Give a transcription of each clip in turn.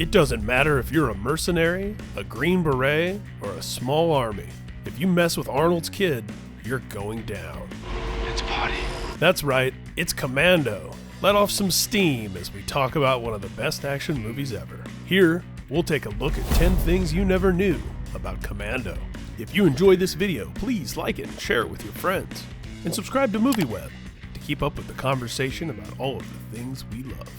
It doesn't matter if you're a mercenary, a Green Beret, or a small army. If you mess with Arnold's kid, you're going down. It's a party. That's right, it's Commando. Let off some steam as we talk about one of the best action movies ever. Here, we'll take a look at 10 things you never knew about Commando. If you enjoyed this video, please like it and share it with your friends. And subscribe to MovieWeb to keep up with the conversation about all of the things we love.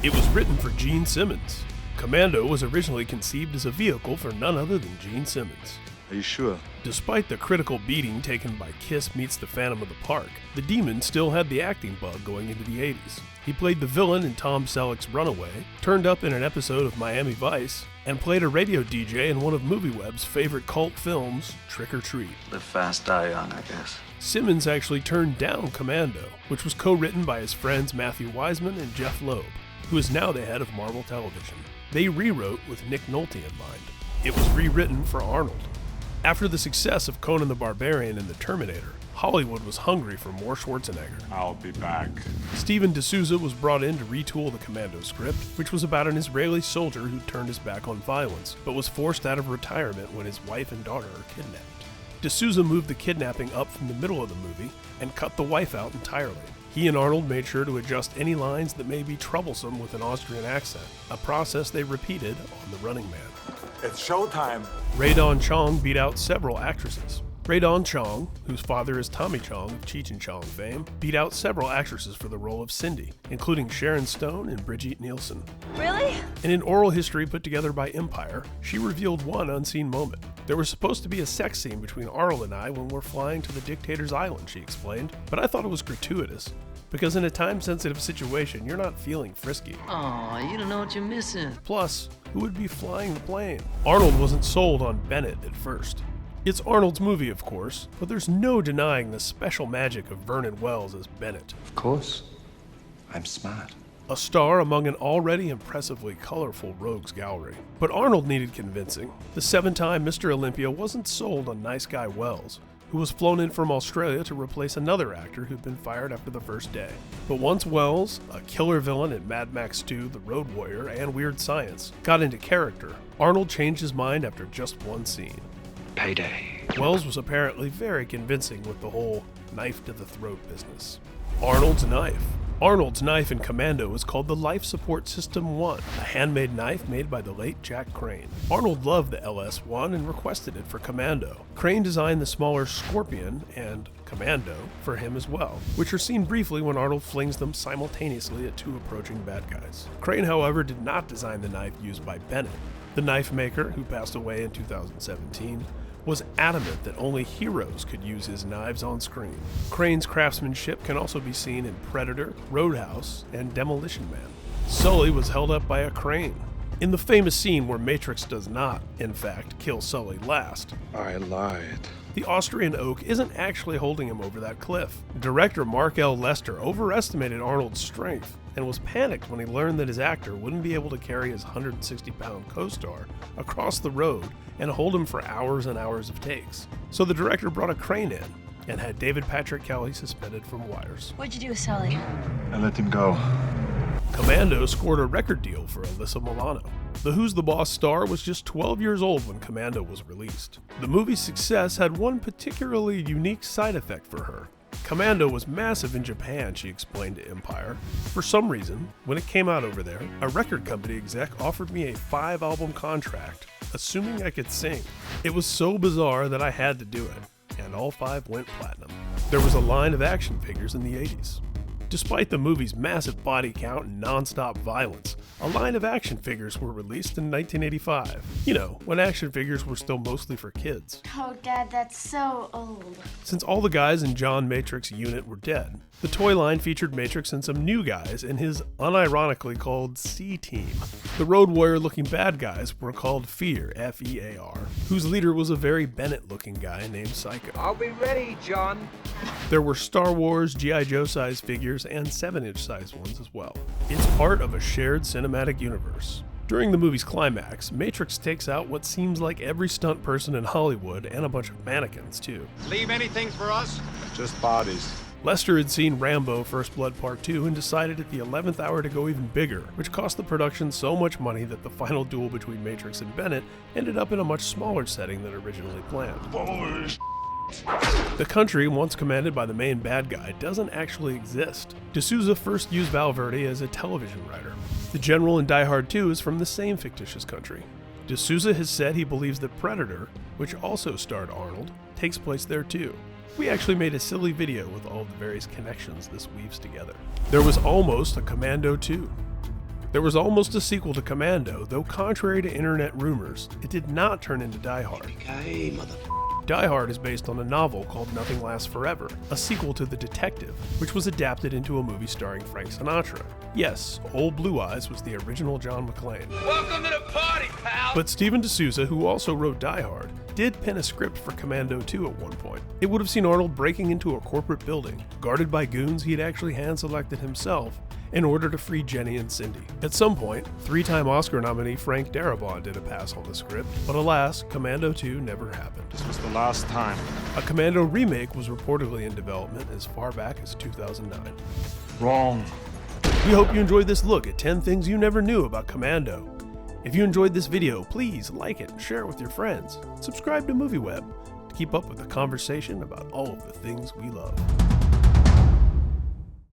It was written for Gene Simmons. Commando was originally conceived as a vehicle for none other than Gene Simmons. Are you sure? Despite the critical beating taken by Kiss Meets the Phantom of the Park, the Demon still had the acting bug going into the 80s. He played the villain in Tom Selleck's Runaway, turned up in an episode of Miami Vice, and played a radio DJ in one of MovieWeb's favorite cult films, Trick or Treat. Live fast, die young, I guess. Simmons actually turned down Commando, which was co-written by his friends Matthew Wiseman and Jeff Loeb, who is now the head of Marvel Television. They rewrote with Nick Nolte in mind. It was rewritten for Arnold. After the success of Conan the Barbarian and The Terminator, Hollywood was hungry for more Schwarzenegger. I'll be back. Steven D'Souza was brought in to retool the Commando script, which was about an Israeli soldier who turned his back on violence, but was forced out of retirement when his wife and daughter are kidnapped. D'Souza moved the kidnapping up from the middle of the movie and cut the wife out entirely. He and Arnold made sure to adjust any lines that may be troublesome with an Austrian accent, a process they repeated on The Running Man. It's showtime. Chong beat out several actresses. Chong, whose father is Tommy Chong of Cheech and Chong fame, beat out several actresses for the role of Cindy, including Sharon Stone and Brigitte Nielsen. Really? In an oral history put together by Empire, she revealed one unseen moment. There was supposed to be a sex scene between Arnold and I when we're flying to the dictator's island, she explained, but I thought it was gratuitous. Because in a time-sensitive situation, you're not feeling frisky. Aw, you don't know what you're missing. Plus, who would be flying the plane? Arnold wasn't sold on Bennett at first. It's Arnold's movie, of course, but there's no denying the special magic of Vernon Wells as Bennett. Of course. I'm smart. A star among an already impressively colorful rogues gallery. But Arnold needed convincing. The 7-time Mr. Olympia wasn't sold on nice guy Wells, who was flown in from Australia to replace another actor who'd been fired after the first day. But once Wells, a killer villain in Mad Max 2, The Road Warrior, and Weird Science, got into character, Arnold changed his mind after just one scene. Payday. Wells was apparently very convincing with the whole knife to the throat business. Arnold's knife. Arnold's knife in Commando is called the Life Support System 1, a handmade knife made by the late Jack Crane. Arnold loved the LS-1 and requested it for Commando. Crane designed the smaller Scorpion and Commando for him as well, which are seen briefly when Arnold flings them simultaneously at two approaching bad guys. Crane, however, did not design the knife used by Bennett. The knife maker, who passed away in 2017, was adamant that only heroes could use his knives on screen. Crane's craftsmanship can also be seen in Predator, Roadhouse, and Demolition Man. Sully was held up by a crane. In the famous scene where Matrix does not, in fact, kill Sully last, I lied. the Austrian oak isn't actually holding him over that cliff. Director Mark L. Lester overestimated Arnold's strength and was panicked when he learned that his actor wouldn't be able to carry his 160-pound co-star across the road and hold him for hours and hours of takes. So the director brought a crane in and had David Patrick Kelly suspended from wires. What'd you do with Sully? I let him go. Commando scored a record deal for Alyssa Milano. The Who's the Boss star was just 12 years old when Commando was released. The movie's success had one particularly unique side effect for her. Commando was massive in Japan, she explained to Empire. For some reason, when it came out over there, a record company exec offered me a 5-album contract, assuming I could sing. It was so bizarre that I had to do it, and all 5 went platinum. There was a line of action figures in the 80s. Despite the movie's massive body count and non-stop violence, a line of action figures were released in 1985. You know, when action figures were still mostly for kids. Oh, Dad, that's so old. Since all the guys in John Matrix's unit were dead, the toy line featured Matrix and some new guys in his unironically called C-Team. The Road Warrior-looking bad guys were called Fear, F-E-A-R, whose leader was a very Bennett-looking guy named Psycho. I'll be ready, John. There were Star Wars, G.I. Joe-sized figures, and 7-inch sized ones as well. It's part of a shared cinematic universe. During the movie's climax, Matrix takes out what seems like every stunt person in Hollywood and a bunch of mannequins, too. Leave anything for us? Just bodies. Lester had seen Rambo First Blood Part 2 and decided at the 11th hour to go even bigger, which cost the production so much money that the final duel between Matrix and Bennett ended up in a much smaller setting than originally planned. The country, once commanded by the main bad guy, doesn't actually exist. D'Souza first used Valverde as a television writer. The general in Die Hard 2 is from the same fictitious country. D'Souza has said he believes that Predator, which also starred Arnold, takes place there too. We actually made a silly video with all the various connections this weaves together. There was almost a Commando 2. There was almost a sequel to Commando, though contrary to internet rumors, it did not turn into Die Hard. Die Hard is based on a novel called Nothing Lasts Forever, a sequel to The Detective, which was adapted into a movie starring Frank Sinatra. Yes, Old Blue Eyes was the original John McClane. Welcome to the party, pal! But Steven D'Souza, who also wrote Die Hard, did pen a script for Commando 2 at one point. It would have seen Arnold breaking into a corporate building, guarded by goons he had actually hand-selected himself, in order to free Jenny and Cindy. At some point, three-time Oscar nominee Frank Darabont did a pass on the script, but alas, Commando 2 never happened. This was the last time. A Commando remake was reportedly in development as far back as 2009. Wrong. We hope you enjoyed this look at 10 things you never knew about Commando. If you enjoyed this video, please like it and share it with your friends. Subscribe to MovieWeb to keep up with the conversation about all of the things we love.